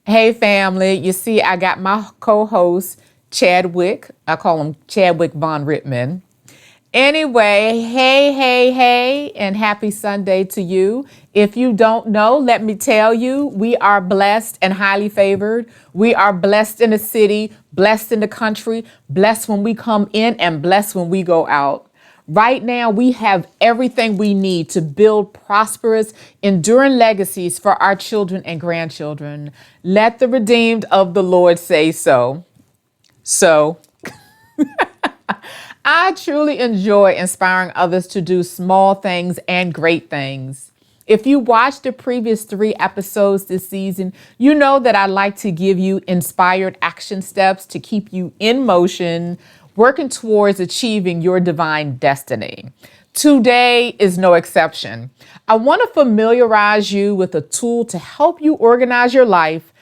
Hey, family. You see, I got my co host, Chadwick. I call him Chadwick Von Rittman. Anyway, hey, and happy Sunday to you. If you don't know, let me tell you, we are blessed and highly favored. We are blessed in the city, blessed in the country, blessed when we come in, and blessed when we go out. Right now, we have everything we need to build prosperous, enduring legacies for our children and grandchildren. Let the redeemed of the Lord say so. So, I truly enjoy inspiring others to do small things and great things. If you watched the previous 3 episodes this season, you know that I like to give you inspired action steps to keep you in motion, working towards achieving your divine destiny. Today is no exception. I want to familiarize you with a tool to help you organize your life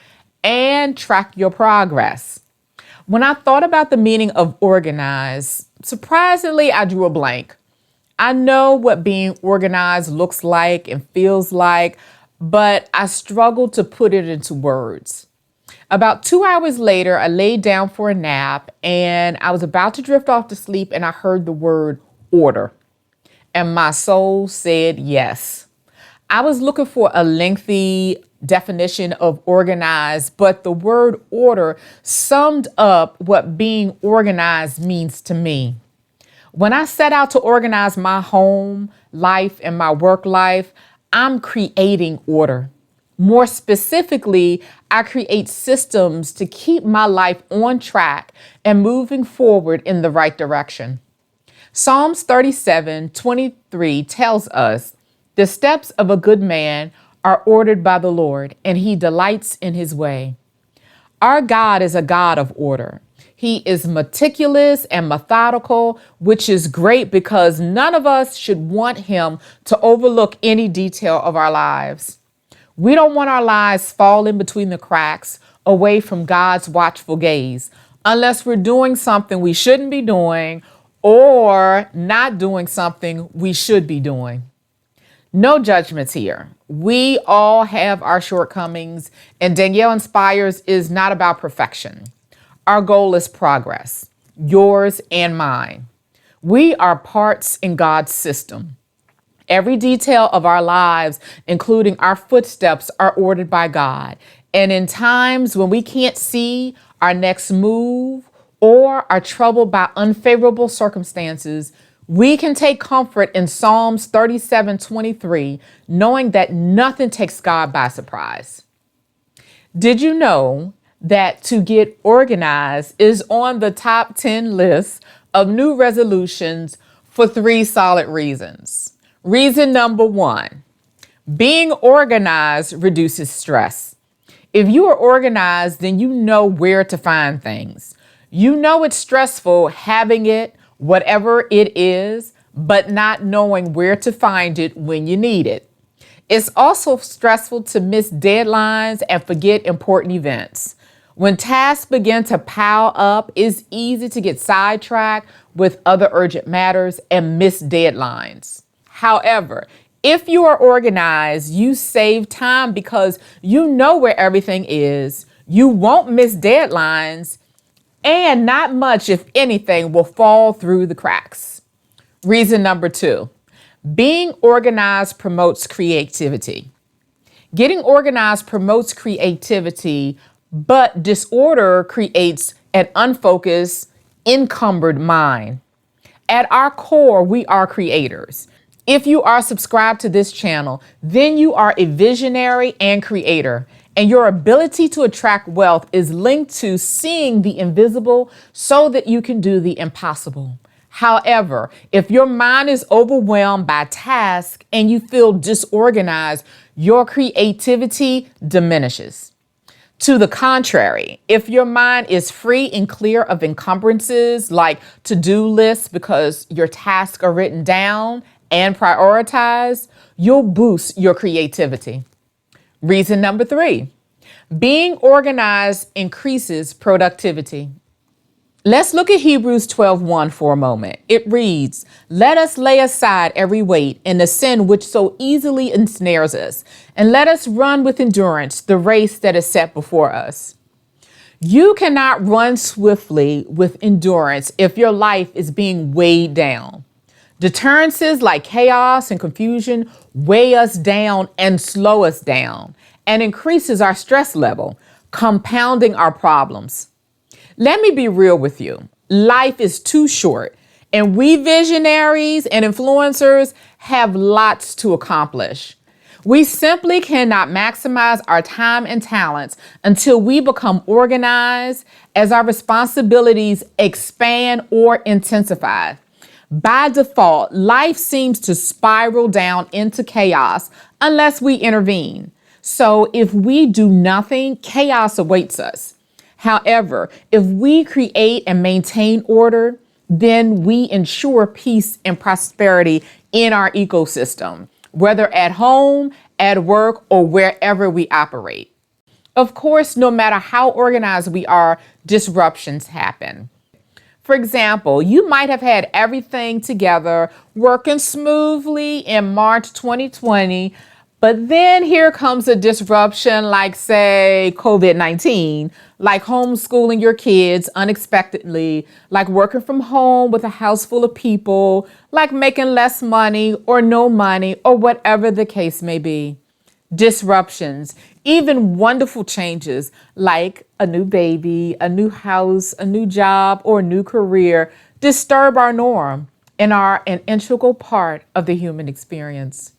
and track your progress. When I thought about the meaning of organize, surprisingly, I drew a blank. I know what being organized looks like and feels like, but I struggled to put it into words. About 2 hours later, I laid down for a nap and I was about to drift off to sleep and I heard the word order. And my soul said yes. I was looking for a lengthy definition of organized, but the word order summed up what being organized means to me. When I set out to organize my home life and my work life, I'm creating order. More specifically, I create systems to keep my life on track and moving forward in the right direction. Psalms 37:23 tells us, "The steps of a good man are ordered by the Lord, and he delights in his way." Our God is a God of order. He is meticulous and methodical, which is great because none of us should want him to overlook any detail of our lives. We don't want our lives falling between the cracks away from God's watchful gaze, unless we're doing something we shouldn't be doing or not doing something we should be doing. No judgments here. We all have our shortcomings, and Danielle Inspires is not about perfection. Our goal is progress, yours and mine. We are parts in God's system. Every detail of our lives, including our footsteps, are ordered by God. And in times when we can't see our next move or are troubled by unfavorable circumstances, we can take comfort in Psalms 37:23, knowing that nothing takes God by surprise. Did you know that to get organized is on the top 10 list of new resolutions for 3 solid reasons? Reason number 1, being organized reduces stress. If you are organized, then you know where to find things. You know it's stressful having it, whatever it is, but not knowing where to find it when you need it. It's also stressful to miss deadlines and forget important events. When tasks begin to pile up, it's easy to get sidetracked with other urgent matters and miss deadlines. However, if you are organized, you save time because you know where everything is. You won't miss deadlines, and not much, if anything, will fall through the cracks. Reason number 2, being organized promotes creativity. Getting organized promotes creativity, but disorder creates an unfocused, encumbered mind. At our core, we are creators. If you are subscribed to this channel, then you are a visionary and creator, and your ability to attract wealth is linked to seeing the invisible so that you can do the impossible. However, if your mind is overwhelmed by tasks and you feel disorganized, your creativity diminishes. To the contrary, if your mind is free and clear of encumbrances like to-do lists because your tasks are written down and prioritized, you'll boost your creativity. Reason number 3, being organized increases productivity. Let's look at Hebrews 12:1 for a moment. It reads, "Let us lay aside every weight and the sin which so easily ensnares us, and let us run with endurance the race that is set before us." You cannot run swiftly with endurance if your life is being weighed down. Deterrences like chaos and confusion weigh us down and slow us down and increases our stress level, compounding our problems. Let me be real with you. Life is too short, and we visionaries and influencers have lots to accomplish. We simply cannot maximize our time and talents until we become organized as our responsibilities expand or intensify. By default, life seems to spiral down into chaos unless we intervene. So if we do nothing, chaos awaits us. However, if we create and maintain order, then we ensure peace and prosperity in our ecosystem, whether at home, at work, or wherever we operate. Of course, no matter how organized we are, disruptions happen. For example, you might have had everything together working smoothly in March 2020, but then here comes a disruption like, say, COVID-19, like homeschooling your kids unexpectedly, like working from home with a house full of people, like making less money or no money, or whatever the case may be. Disruptions, even wonderful changes like a new baby, a new house, a new job, or a new career, disturb our norm and are an integral part of the human experience.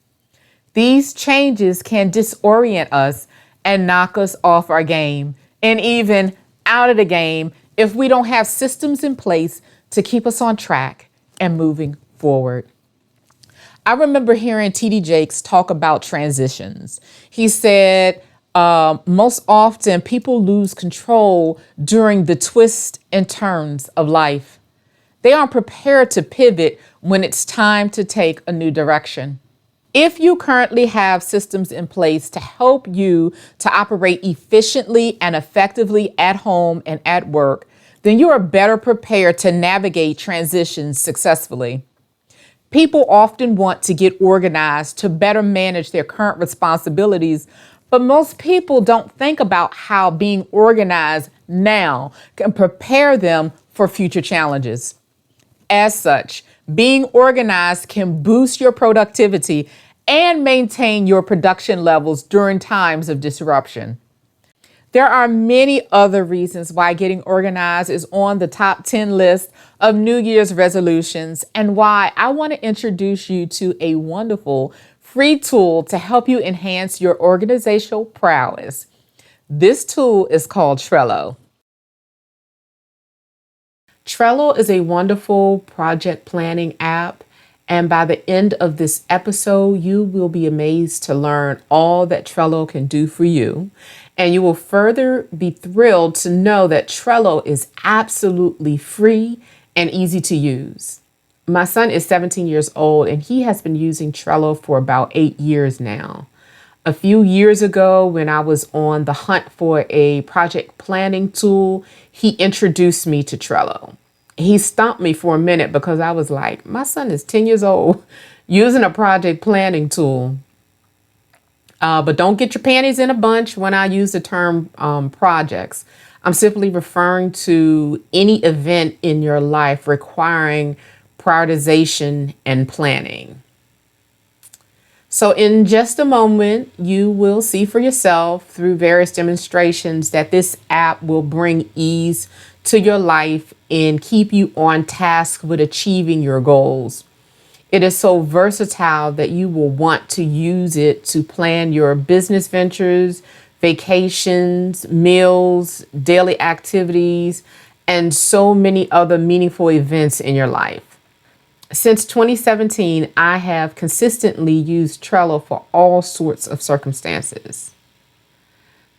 These changes can disorient us and knock us off our game and even out of the game if we don't have systems in place to keep us on track and moving forward. I remember hearing T.D. Jakes talk about transitions. He said, most often people lose control during the twists and turns of life. They aren't prepared to pivot when it's time to take a new direction. If you currently have systems in place to help you to operate efficiently and effectively at home and at work, then you are better prepared to navigate transitions successfully. People often want to get organized to better manage their current responsibilities, but most people don't think about how being organized now can prepare them for future challenges. As such, being organized can boost your productivity and maintain your production levels during times of disruption. There are many other reasons why getting organized is on the top 10 list of New Year's resolutions and why I want to introduce you to a wonderful free tool to help you enhance your organizational prowess. This tool is called Trello. Trello is a wonderful project planning app, and by the end of this episode, you will be amazed to learn all that Trello can do for you. And you will further be thrilled to know that Trello is absolutely free and easy to use. My son is 17 years old, and he has been using Trello for about 8 years now. A few years ago, when I was on the hunt for a project planning tool, he introduced me to Trello. He stumped me for a minute because I was like, my son is 10 years old using a project planning tool. But don't get your panties in a bunch when I use the term projects. I'm simply referring to any event in your life requiring prioritization and planning. So in just a moment, you will see for yourself through various demonstrations that this app will bring ease to your life and keep you on task with achieving your goals. It is so versatile that you will want to use it to plan your business ventures, vacations, meals, daily activities, and so many other meaningful events in your life. Since 2017, I have consistently used Trello for all sorts of circumstances.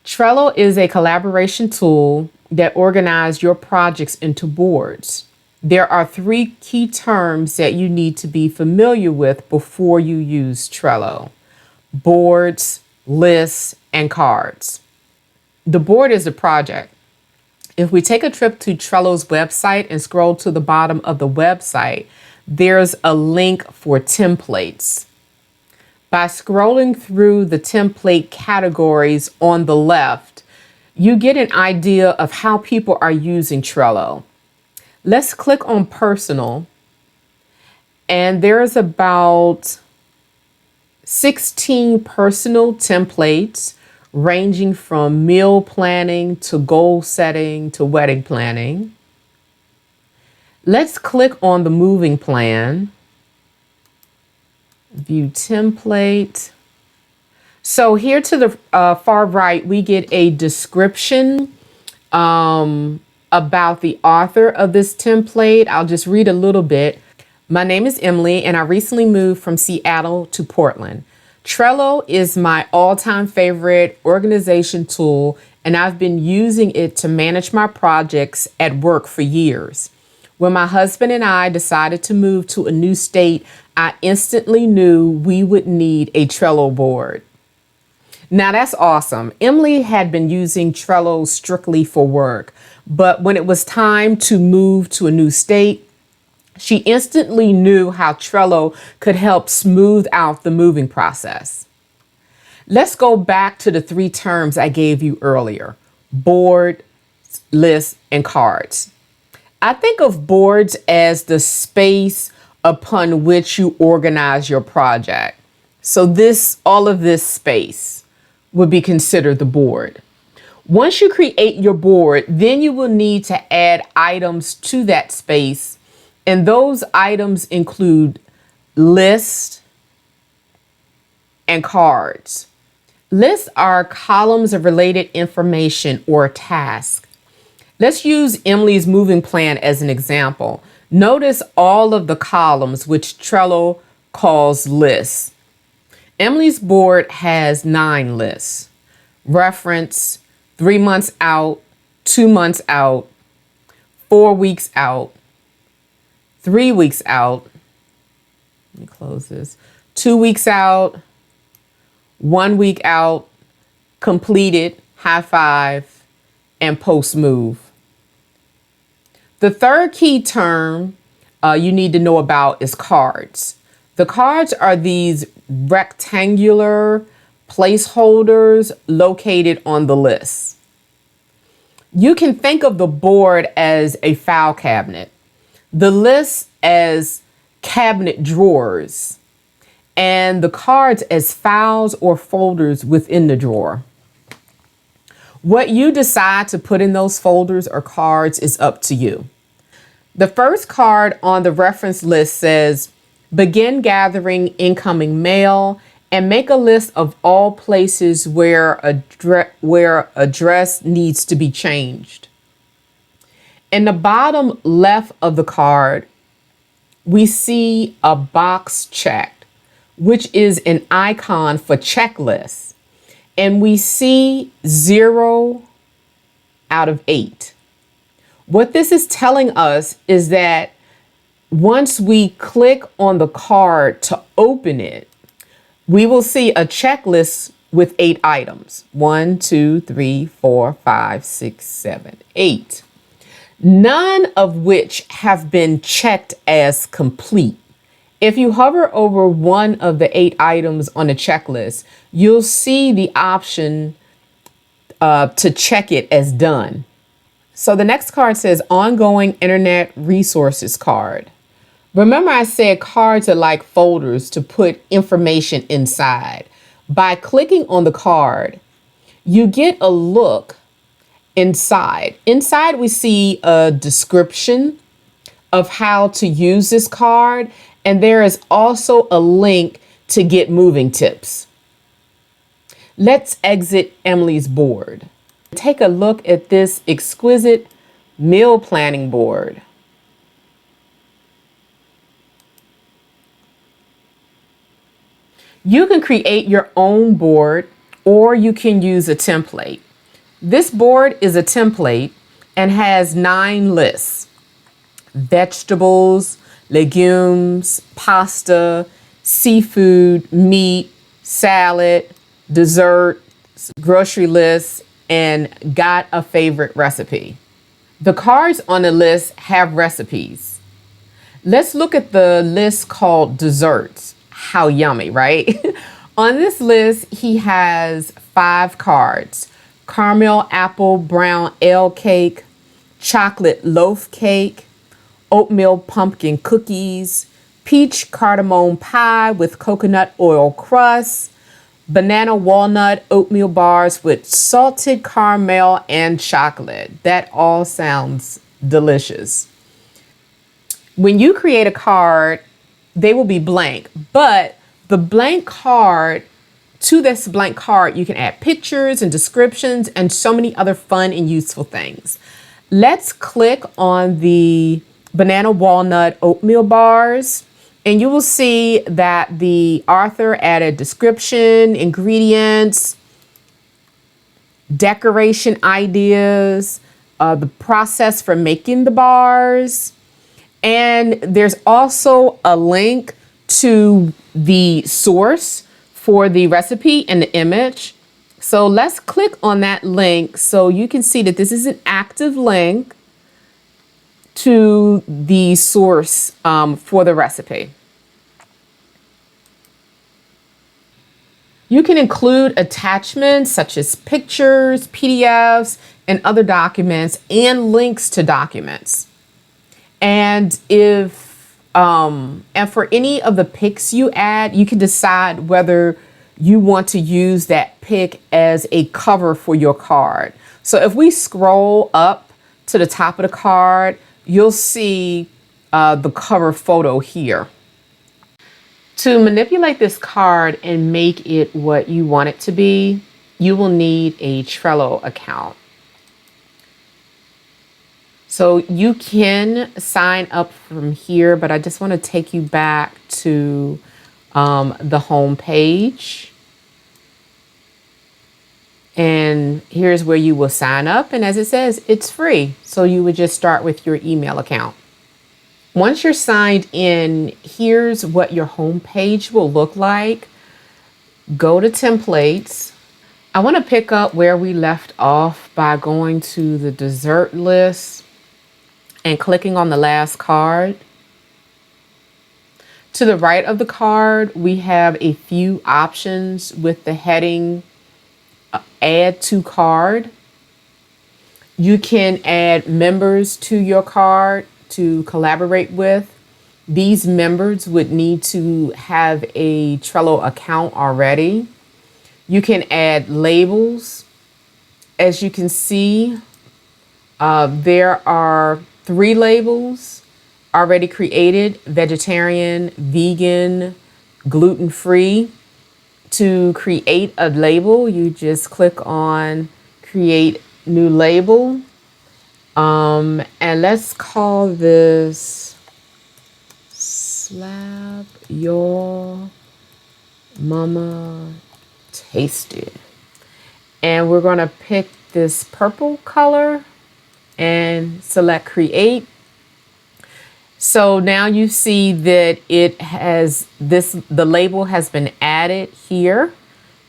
Trello is a collaboration tool that organizes your projects into boards. There are 3 key terms that you need to be familiar with before you use Trello: boards, lists, and cards. The board is the project. If we take a trip to Trello's website and scroll to the bottom of the website, there's a link for templates. By scrolling through the template categories on the left, you get an idea of how people are using Trello. Let's click on personal, and there's about 16 personal templates ranging from meal planning to goal setting to wedding planning. Let's click on the moving plan. View template. So here to the far right, we get a description about the author of this template. I'll just read a little bit. My name is Emily, and I recently moved from Seattle to Portland. Trello is my all-time favorite organization tool, and I've been using it to manage my projects at work for years. When my husband and I decided to move to a new state, I instantly knew we would need a Trello board. Now that's awesome. Emily had been using Trello strictly for work, but when it was time to move to a new state, she instantly knew how Trello could help smooth out the moving process. Let's go back to the 3 terms I gave you earlier: board, lists, and cards. I think of boards as the space upon which you organize your project. So all of this space would be considered the board. Once you create your board, then you will need to add items to that space. And those items include lists and cards. Lists are columns of related information or tasks. Let's use Emily's moving plan as an example. Notice all of the columns, which Trello calls lists. Emily's board has 9 lists. Reference: 3 months out, 2 months out, 4 weeks out, 3 weeks out, let me close this, 2 weeks out, 1 week out, completed, high five, and post move. The third key term you need to know about is cards. The cards are these rectangular placeholders located on the list. You can think of the board as a file cabinet, the list as cabinet drawers, and the cards as files or folders within the drawer. What you decide to put in those folders or cards is up to you. The first card on the reference list says, begin gathering incoming mail and make a list of all places where address needs to be changed. In the bottom left of the card, we see a box checked, which is an icon for checklists. And we see 0 out of 8. What this is telling us is that once we click on the card to open it, we will see a checklist with 8 items. 1, 2, 3, 4, 5, 6, 7, 8. None of which have been checked as complete. If you hover over one of the 8 items on the checklist, you'll see the option to check it as done. So the next card says ongoing internet resources card. Remember I said cards are like folders to put information inside. By clicking on the card, you get a look inside. Inside we see a description of how to use this card, and there is also a link to get moving tips. Let's exit Emily's board. Take a look at this exquisite meal planning board. You can create your own board or you can use a template. This board is a template and has 9 lists: vegetables, legumes, pasta, seafood, meat, salad, dessert, grocery lists, and got a favorite recipe. The cards on the list have recipes. Let's look at the list called desserts. How yummy, right? On this list, he has 5 cards: caramel apple brown ale cake, chocolate loaf cake, oatmeal pumpkin cookies, peach cardamom pie with coconut oil crust, banana walnut oatmeal bars with salted caramel and chocolate. That all sounds delicious. When you create a card, they will be blank, but the blank card, to this blank card, you can add pictures and descriptions and so many other fun and useful things. Let's click on the banana walnut oatmeal bars, and you will see that the author added description, ingredients, decoration ideas, the process for making the bars. And there's also a link to the source for the recipe and the image. So let's click on that link so you can see that this is an active link to the source for the recipe. You can include attachments such as pictures, PDFs, and other documents, and links to documents. And and for any of the pics you add, you can decide whether you want to use that pic as a cover for your card. So if we scroll up to the top of the card, you'll see the cover photo here. To manipulate this card and make it what you want it to be, you will need a Trello account. So you can sign up from here, but I just want to take you back to the home page. And here's where you will sign up. And as it says, it's free. So you would just start with your email account. Once you're signed in, here's what your home page will look like. Go to templates. I want to pick up where we left off by going to the dessert list and clicking on the last card. To the right of the card, we have a few options with the heading Add to Card. You can add members to your card to collaborate with. These members would need to have a Trello account already. You can add labels. As you can see, there are 3 labels already created: vegetarian, vegan, gluten-free. To create a label, you just click on create new label. And let's call this Slap Your Mama Tasty. And we're going to pick this purple color and select create. So now you see that it has the label has been added here.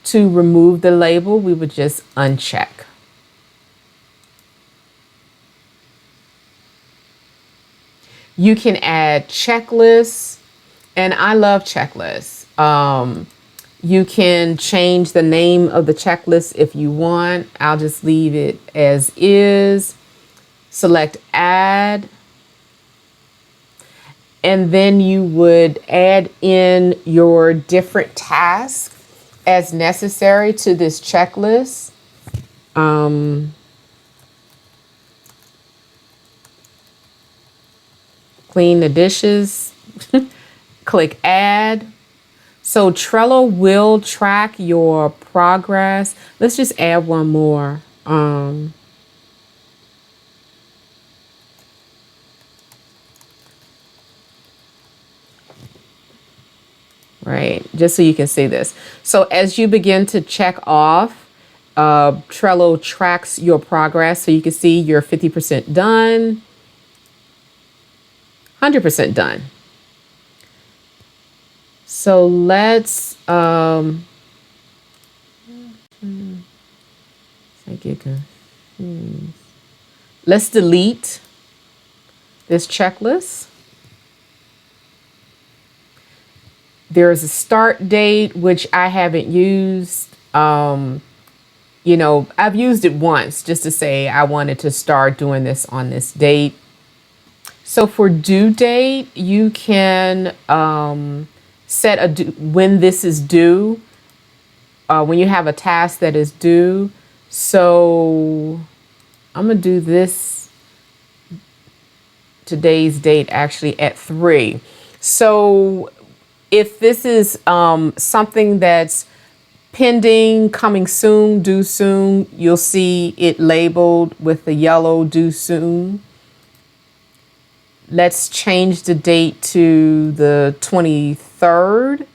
To remove the label, we would just uncheck. You can add checklists, and I love checklists. You can change the name of the checklist if you want. I'll just leave it as is. Select add. And then you would add in your different tasks as necessary to this checklist. Clean the dishes, click add. So Trello will track your progress. Let's just add one more. Right, just so you can see this. So as you begin to check off, Trello tracks your progress. So you can see you're 50% done, 100% done. So let's I get confused. Let's delete this checklist. There's a start date, which I haven't used. You know, I've used it once just to say I wanted to start doing this on this date. So for due date, you can set when this is due, when you have a task that is due. So I'm going to do this today's date actually at 3. So if this is something that's pending, coming soon, due soon, you'll see it labeled with the yellow due soon. Let's change the date to the 23rd.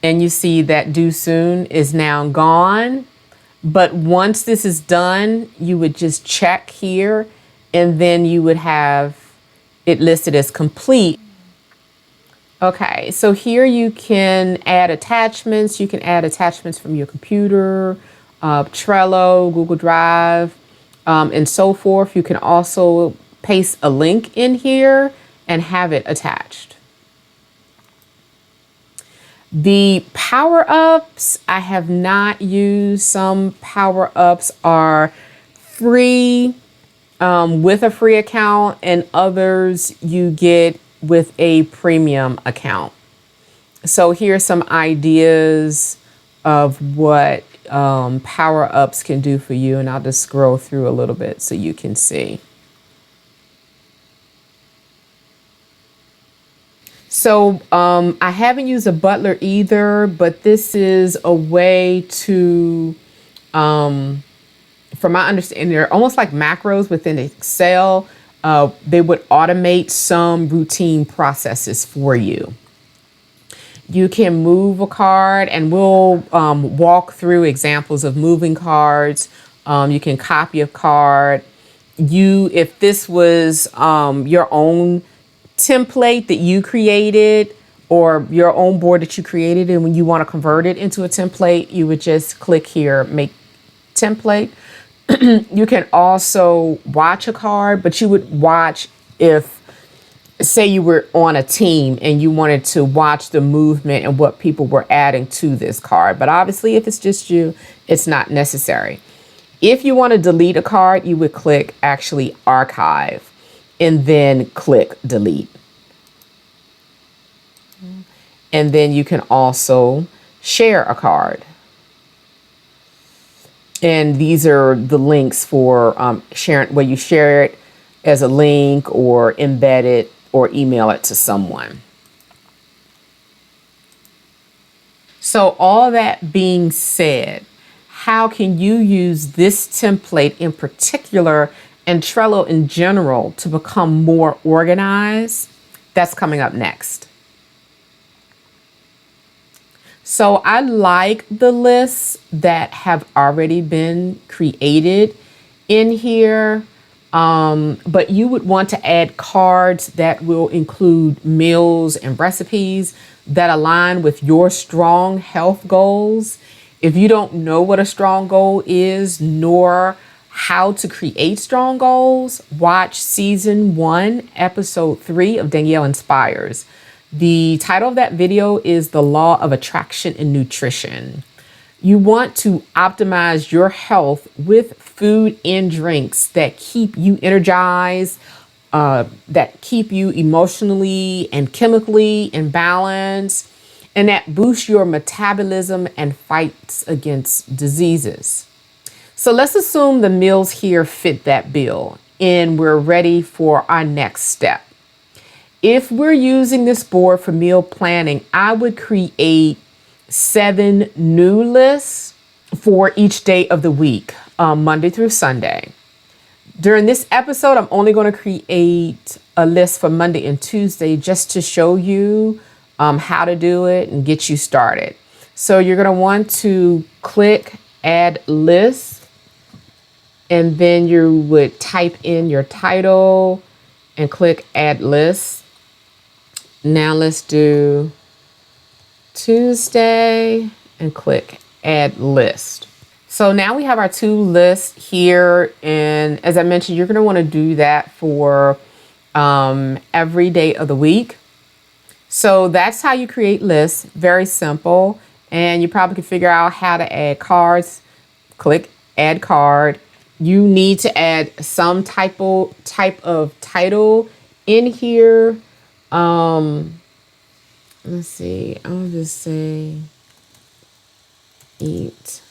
And you see that due soon is now gone. But once this is done, you would just check here and then you would have it listed as complete. Okay, so here you can add attachments. You can add attachments from your computer, Trello, Google Drive, and so forth. You can also paste a link in here and have it attached. The power-ups, I have not used. Some power-ups are free with a free account, and others you get with a premium account. So here's some ideas of what power-ups can do for you, and I'll just scroll through a little bit so you can see. So I haven't used a butler either, but this is a way to, from my understanding, they're almost like macros within Excel. They would automate some routine processes for you. You can move a card, and we'll walk through examples of moving cards. You can copy a card. If this was your own template that you created or your own board that you created, and when you want to convert it into a template, you would just click here, make template. You can also watch a card, but you would watch if, say you were on a team and you wanted to watch the movement and what people were adding to this card. But obviously, if it's just you, it's not necessary. If you want to delete a card, you would click actually archive and then click delete. And then you can also share a card. And these are the links for sharing, where you share it as a link or embed it or email it to someone. So all that being said, how can you use this template in particular and Trello in general to become more organized? That's coming up next. So I like the lists that have already been created in here, but you would want to add cards that will include meals and recipes that align with your strong health goals. If you don't know what a strong goal is, nor how to create strong goals, watch season 1, episode 3 of Danielle Inspires. The title of that video is The Law of Attraction in Nutrition. You want to optimize your health with food and drinks that keep you energized, that keep you emotionally and chemically in balance, and that boosts your metabolism and fights against diseases. So let's assume the meals here fit that bill and we're ready for our next step. If we're using this board for meal planning, I would create 7 new lists for each day of the week, Monday through Sunday. During this episode, I'm only going to create a list for Monday and Tuesday just to show you how to do it and get you started. So you're going to want to click Add List, and then you would type in your title and click Add List. Now let's do Tuesday and click Add List. So now we have our two lists here. And as I mentioned, you're going to want to do that for every day of the week. So that's how you create lists. Very simple. And you probably can figure out how to add cards. Click add card. You need to add some type of title in here. Let's see. I'll just say eat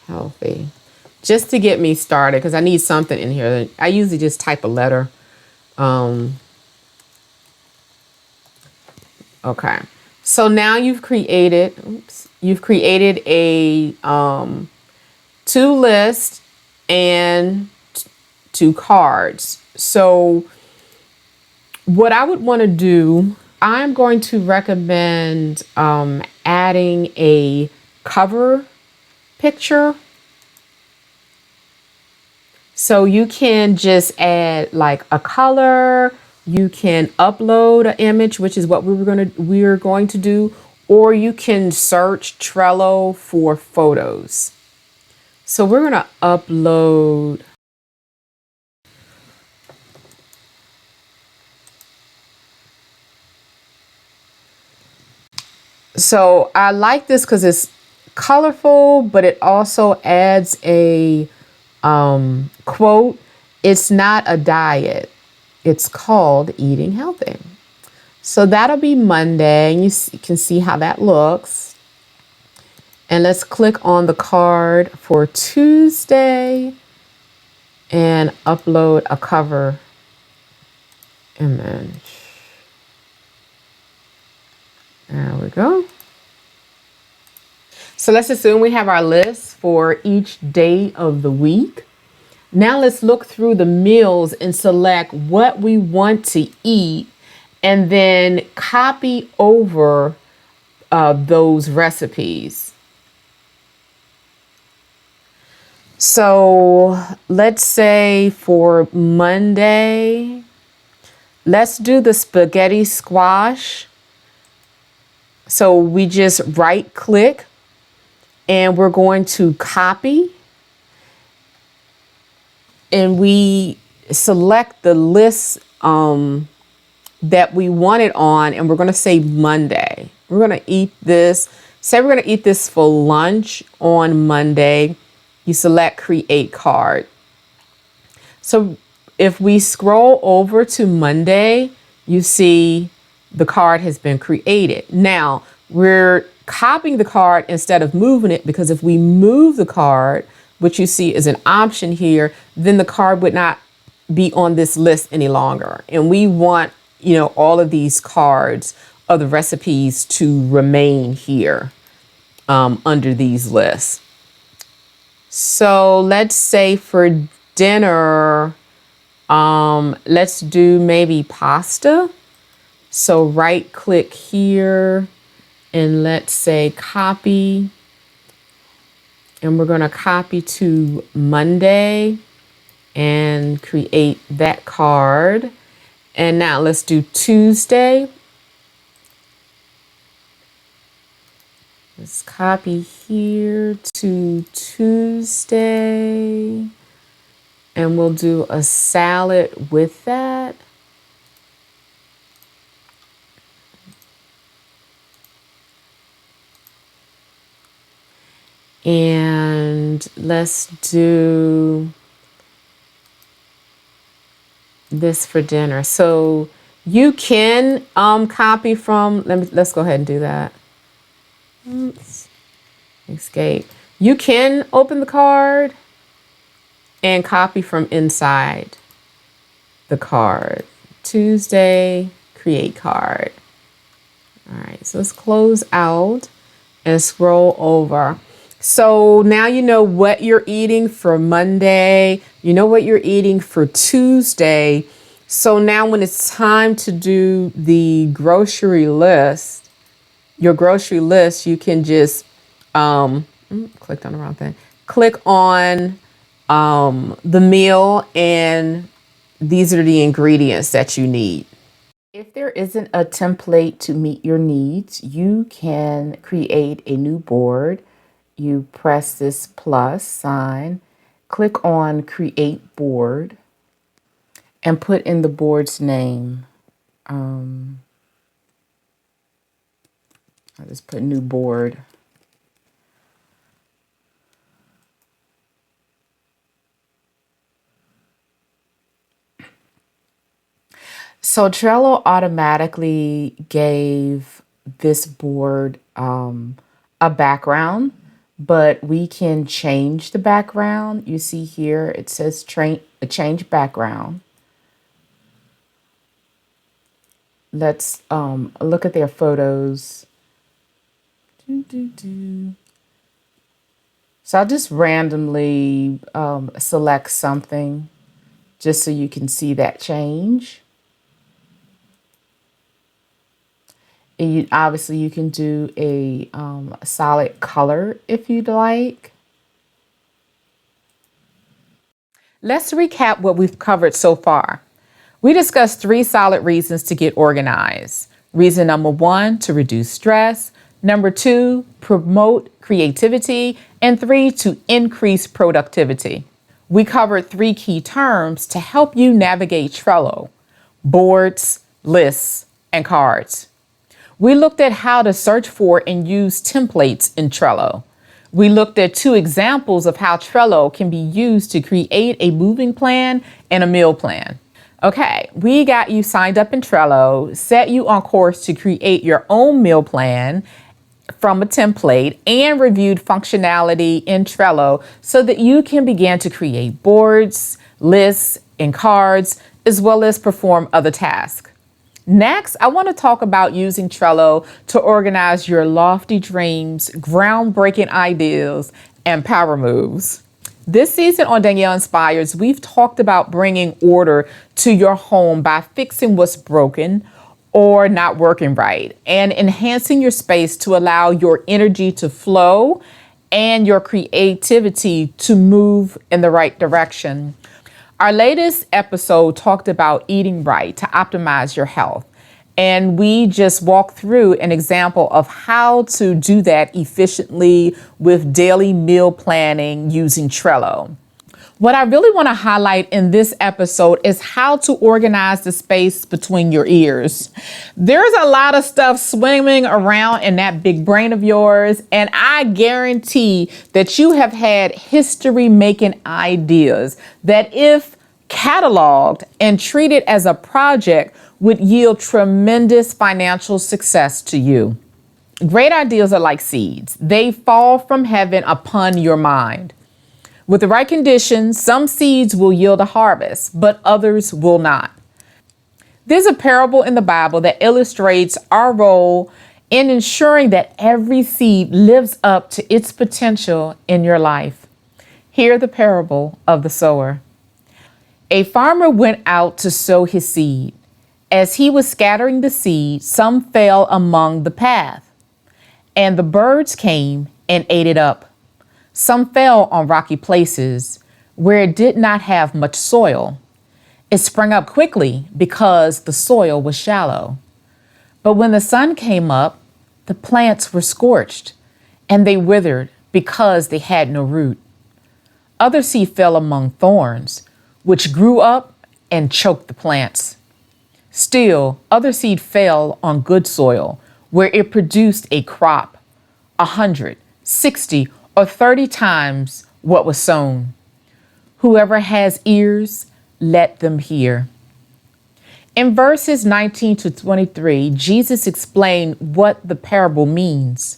healthy, just to get me started, because I need something in here. I usually just type a letter. Okay. So now you've created a two lists and two cards. So what I would want to do, I'm going to recommend adding a cover picture. So you can just add like a color, you can upload an image, which is what we're going to do, or you can search Trello for photos. So we're going to upload. So I like this because it's colorful, but it also adds a quote. It's not a diet. It's called eating healthy. So that'll be Monday. You can see how that looks. And let's click on the card for Tuesday and upload a cover image. There we go. So let's assume we have our list for each day of the week. Now let's look through the meals and select what we want to eat, and then copy over those recipes. So let's say for Monday, let's do the spaghetti squash. So we just right click and we're going to copy, and we select the list that we want it on, and we're going to say Monday. We're going to eat this. Say we're going to eat this for lunch on Monday. You select create card. So if we scroll over to Monday, you see the card has been created. Now we're copying the card instead of moving it, because if we move the card, which you see is an option here, then the card would not be on this list any longer. And we want, all of these cards of the recipes to remain here under these lists. So let's say for dinner, let's do maybe pasta. So right click here and let's say copy. And we're going to copy to Monday and create that card. And now let's do Tuesday. Let's copy here to Tuesday. And we'll do a salad with that. And let's do this for dinner. So you can copy from, let's go ahead and do that. Oops. Escape. You can open the card and copy from inside the card. Tuesday, create card. All right, so let's close out and scroll over. So now you know what you're eating for Monday. You know what you're eating for Tuesday. So now when it's time to do the grocery list, your grocery list, you can just clicked on the wrong thing. Click on the meal, and these are the ingredients that you need. If there isn't a template to meet your needs, you can create a new board You press this plus sign, click on Create Board, and put in the board's name. I'll just put new board. So Trello automatically gave this board a background, but we can change the background. You see here, it says change background. Let's look at their photos. So I'll just randomly select something just so you can see that change. And obviously you can do a solid color if you'd like. Let's recap what we've covered so far. We discussed 3 solid reasons to get organized. Reason number 1, to reduce stress. Number 2, promote creativity. And 3, to increase productivity. We covered 3 key terms to help you navigate Trello: boards, lists, and cards. We looked at how to search for and use templates in Trello. We looked at 2 examples of how Trello can be used to create a moving plan and a meal plan. Okay, we got you signed up in Trello, set you on course to create your own meal plan from a template, and reviewed functionality in Trello so that you can begin to create boards, lists, and cards, as well as perform other tasks. Next, I want to talk about using Trello to organize your lofty dreams, groundbreaking ideas, and power moves. This season on Danielle Inspires, we've talked about bringing order to your home by fixing what's broken or not working right, and enhancing your space to allow your energy to flow and your creativity to move in the right direction. Our latest episode talked about eating right to optimize your health. And we just walked through an example of how to do that efficiently with daily meal planning using Trello. What I really want to highlight in this episode is how to organize the space between your ears. There's a lot of stuff swimming around in that big brain of yours, and I guarantee that you have had history-making ideas that, if cataloged and treated as a project, would yield tremendous financial success to you. Great ideas are like seeds. They fall from heaven upon your mind. With the right conditions, some seeds will yield a harvest, but others will not. There's a parable in the Bible that illustrates our role in ensuring that every seed lives up to its potential in your life. Hear the parable of the sower. A farmer went out to sow his seed. As he was scattering the seed, some fell among the path, and the birds came and ate it up. Some fell on rocky places where it did not have much soil. It sprang up quickly because the soil was shallow. But when the sun came up, the plants were scorched and they withered because they had no root. Other seed fell among thorns, which grew up and choked the plants. Still, other seed fell on good soil where it produced a crop 100, 60, or 30 times what was sown. Whoever has ears, let them hear. In verses 19 to 23, Jesus explained what the parable means.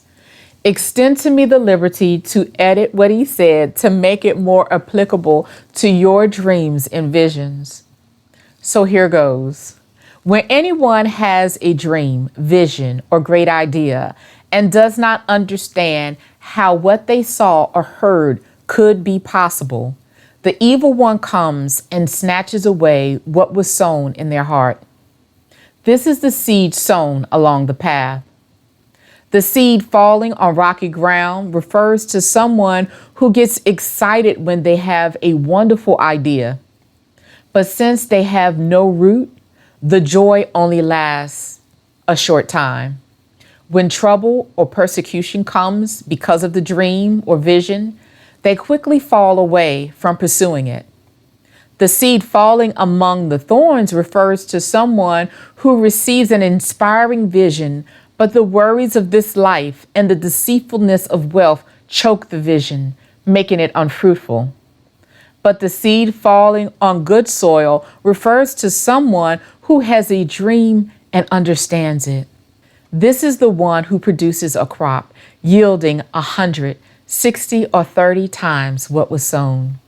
Extend to me the liberty to edit what he said to make it more applicable to your dreams and visions. So here goes. When anyone has a dream, vision, or great idea and does not understand how what they saw or heard could be possible, the evil one comes and snatches away what was sown in their heart. This is the seed sown along the path. The seed falling on rocky ground refers to someone who gets excited when they have a wonderful idea. But since they have no root, the joy only lasts a short time. When trouble or persecution comes because of the dream or vision, they quickly fall away from pursuing it. The seed falling among the thorns refers to someone who receives an inspiring vision, but the worries of this life and the deceitfulness of wealth choke the vision, making it unfruitful. But the seed falling on good soil refers to someone who has a dream and understands it. This is the one who produces a crop yielding 100, 60, or 30 times what was sown.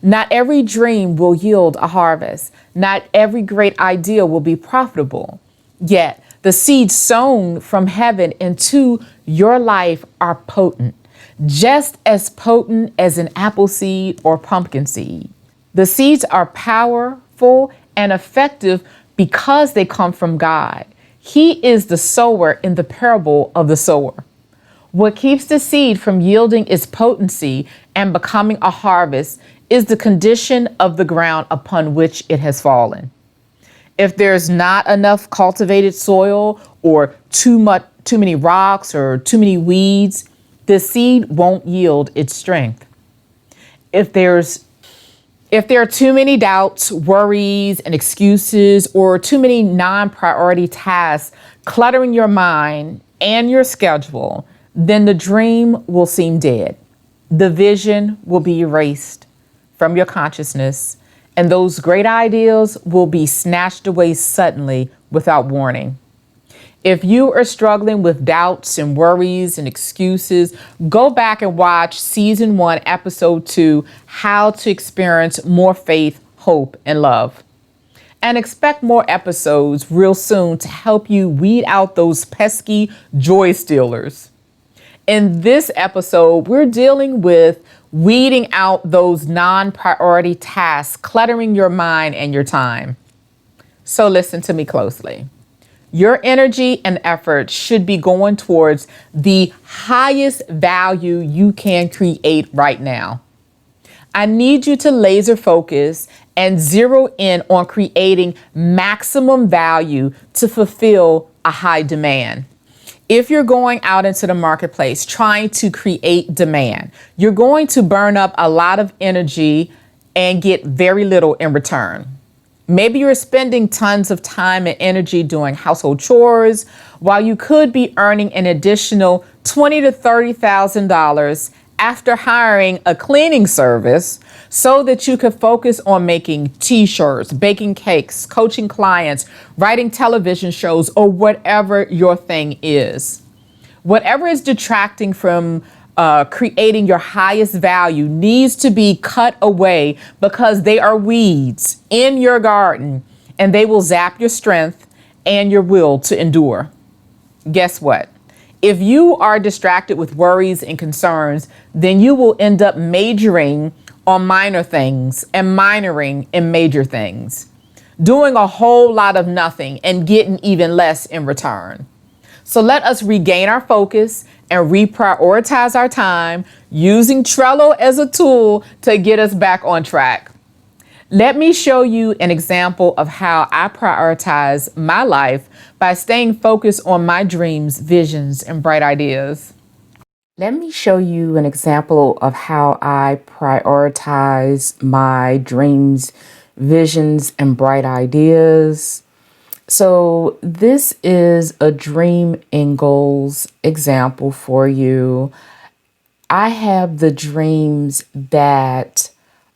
Not every dream will yield a harvest. Not every great idea will be profitable. Yet, the seeds sown from heaven into your life are potent, just as potent as an apple seed or pumpkin seed. The seeds are powerful and effective because they come from God. He is the sower in the parable of the sower. What keeps the seed from yielding its potency and becoming a harvest is the condition of the ground upon which it has fallen. If there's not enough cultivated soil or too many rocks or too many weeds, the seed won't yield its strength. If there are too many doubts, worries, and excuses, or too many non-priority tasks cluttering your mind and your schedule, then the dream will seem dead. The vision will be erased from your consciousness, and those great ideas will be snatched away suddenly without warning. If you are struggling with doubts and worries and excuses, go back and watch season 1, episode 2, How to Experience More Faith, Hope, and Love. And expect more episodes real soon to help you weed out those pesky joy stealers. In this episode, we're dealing with weeding out those non-priority tasks cluttering your mind and your time. So listen to me closely. Your energy and effort should be going towards the highest value you can create right now. I need you to laser focus and zero in on creating maximum value to fulfill a high demand. If you're going out into the marketplace trying to create demand, you're going to burn up a lot of energy and get very little in return. Maybe you're spending tons of time and energy doing household chores while you could be earning an additional $20,000 to $30,000 after hiring a cleaning service so that you could focus on making t-shirts, baking cakes, coaching clients, writing television shows, or whatever your thing is. Whatever is detracting from creating your highest value needs to be cut away because they are weeds in your garden and they will zap your strength and your will to endure. Guess what? If you are distracted with worries and concerns, then you will end up majoring on minor things and minoring in major things, doing a whole lot of nothing and getting even less in return. So let us regain our focus and reprioritize our time using Trello as a tool to get us back on track. Let me show you an example of how I prioritize my life by staying focused on my dreams, visions, and bright ideas. Let me show you an example of how I prioritize my dreams, visions, and bright ideas. So this is a dream and goals example for you. I have the dreams that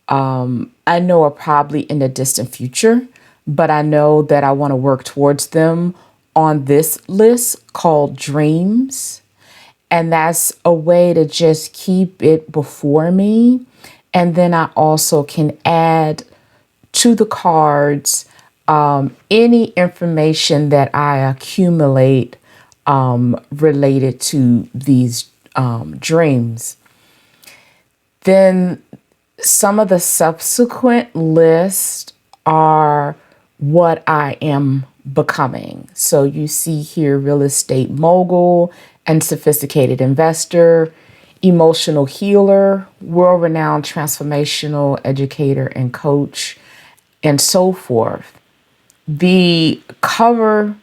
I know are probably in the distant future, but I know that I want to work towards them on this list called dreams. And that's a way to just keep it before me. And then I also can add to the cards any information that I accumulate related to these dreams. Then some of the subsequent lists are what I am becoming. So you see here real estate mogul and sophisticated investor, emotional healer, world-renowned transformational educator and coach, and so forth. The cover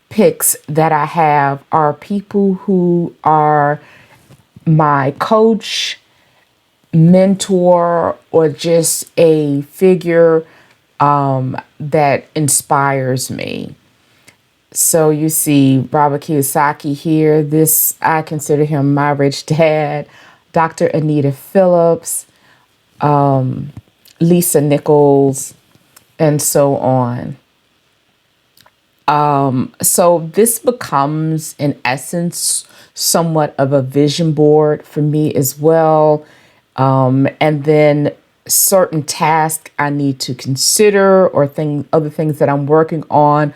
picks that I have are people who are my coach, mentor, or just a figure that inspires me. So you see Robert Kiyosaki here. This, I consider him my rich dad. Dr. Anita Phillips, Lisa Nichols, and so on. So this becomes, in essence, somewhat of a vision board for me as well. And then certain tasks I need to consider, or other things that I'm working on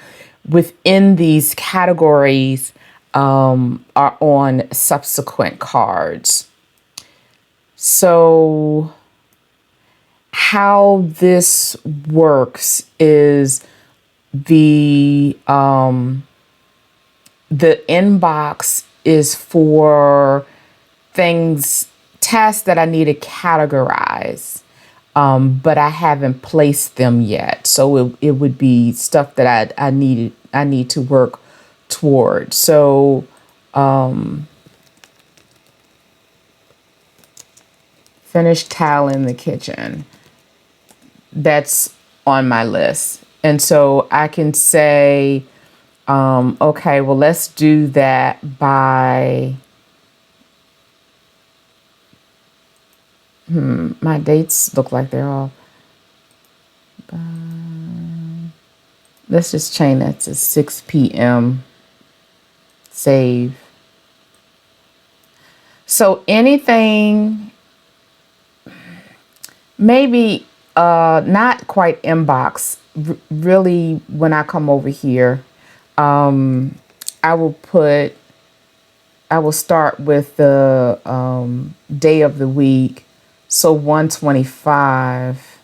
within these categories are on subsequent cards. So how this works is the inbox is for tasks that I need to categorize, but I haven't placed them yet. So it would be stuff that I need to work toward. So finish tiling the kitchen. That's on my list. And so I can say, okay, well, let's do that by, my dates look like they're all, let's just change that to 6 p.m. Save. So anything, maybe not quite inbox. Really, when I come over here, I will start with the day of the week. So 125,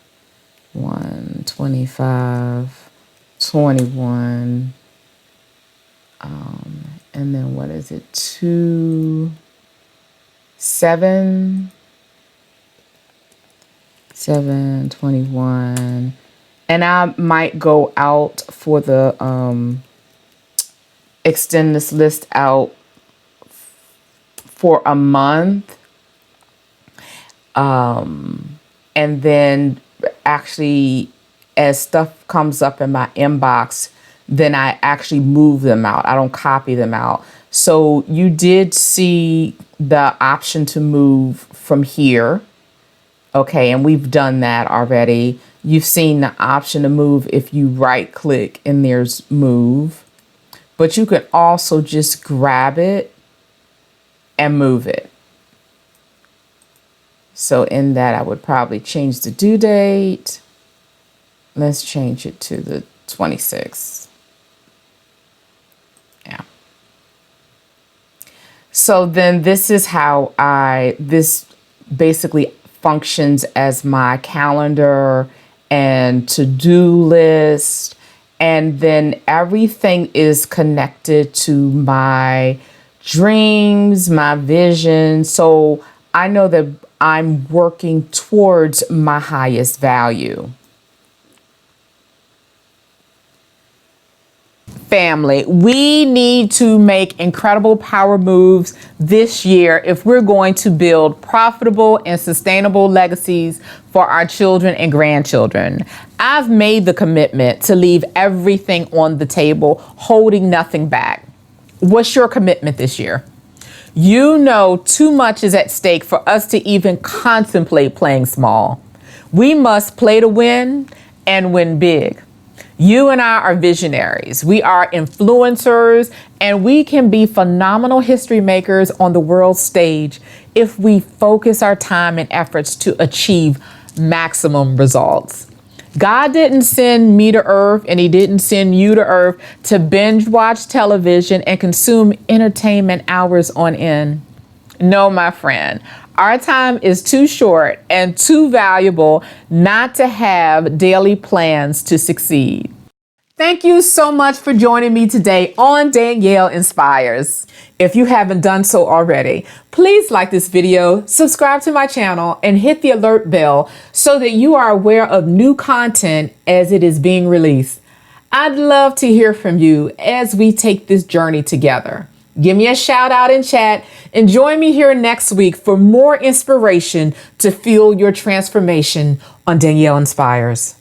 21, and then what is it? 7, 21. And I might go out for the, extend this list out for a month. And then actually, as stuff comes up in my inbox, then I actually move them out. I don't copy them out. So you did see the option to move from here. Okay, and we've done that already. You've seen the option to move if you right click and there's move. But you can also just grab it and move it. So in that, I would probably change the due date. Let's change it to the 26th. Yeah. So then this is how this basically functions as my calendar and to-do list. And then everything is connected to my dreams, my vision. So I know that I'm working towards my highest value. Family, we need to make incredible power moves this year if we're going to build profitable and sustainable legacies for our children and grandchildren. I've made the commitment to leave everything on the table, holding nothing back. What's your commitment this year? You know, too much is at stake for us to even contemplate playing small. We must play to win and win big. You and I are visionaries. We are influencers, and we can be phenomenal history makers on the world stage if we focus our time and efforts to achieve maximum results. God didn't send me to earth, and he didn't send you to earth to binge watch television and consume entertainment hours on end. No, my friend, our time is too short and too valuable not to have daily plans to succeed. Thank you so much for joining me today on Danielle Inspires. If you haven't done so already, please like this video, subscribe to my channel, and hit the alert bell so that you are aware of new content as it is being released. I'd love to hear from you as we take this journey together. Give me a shout out in chat and join me here next week for more inspiration to fuel your transformation on Danielle Inspires.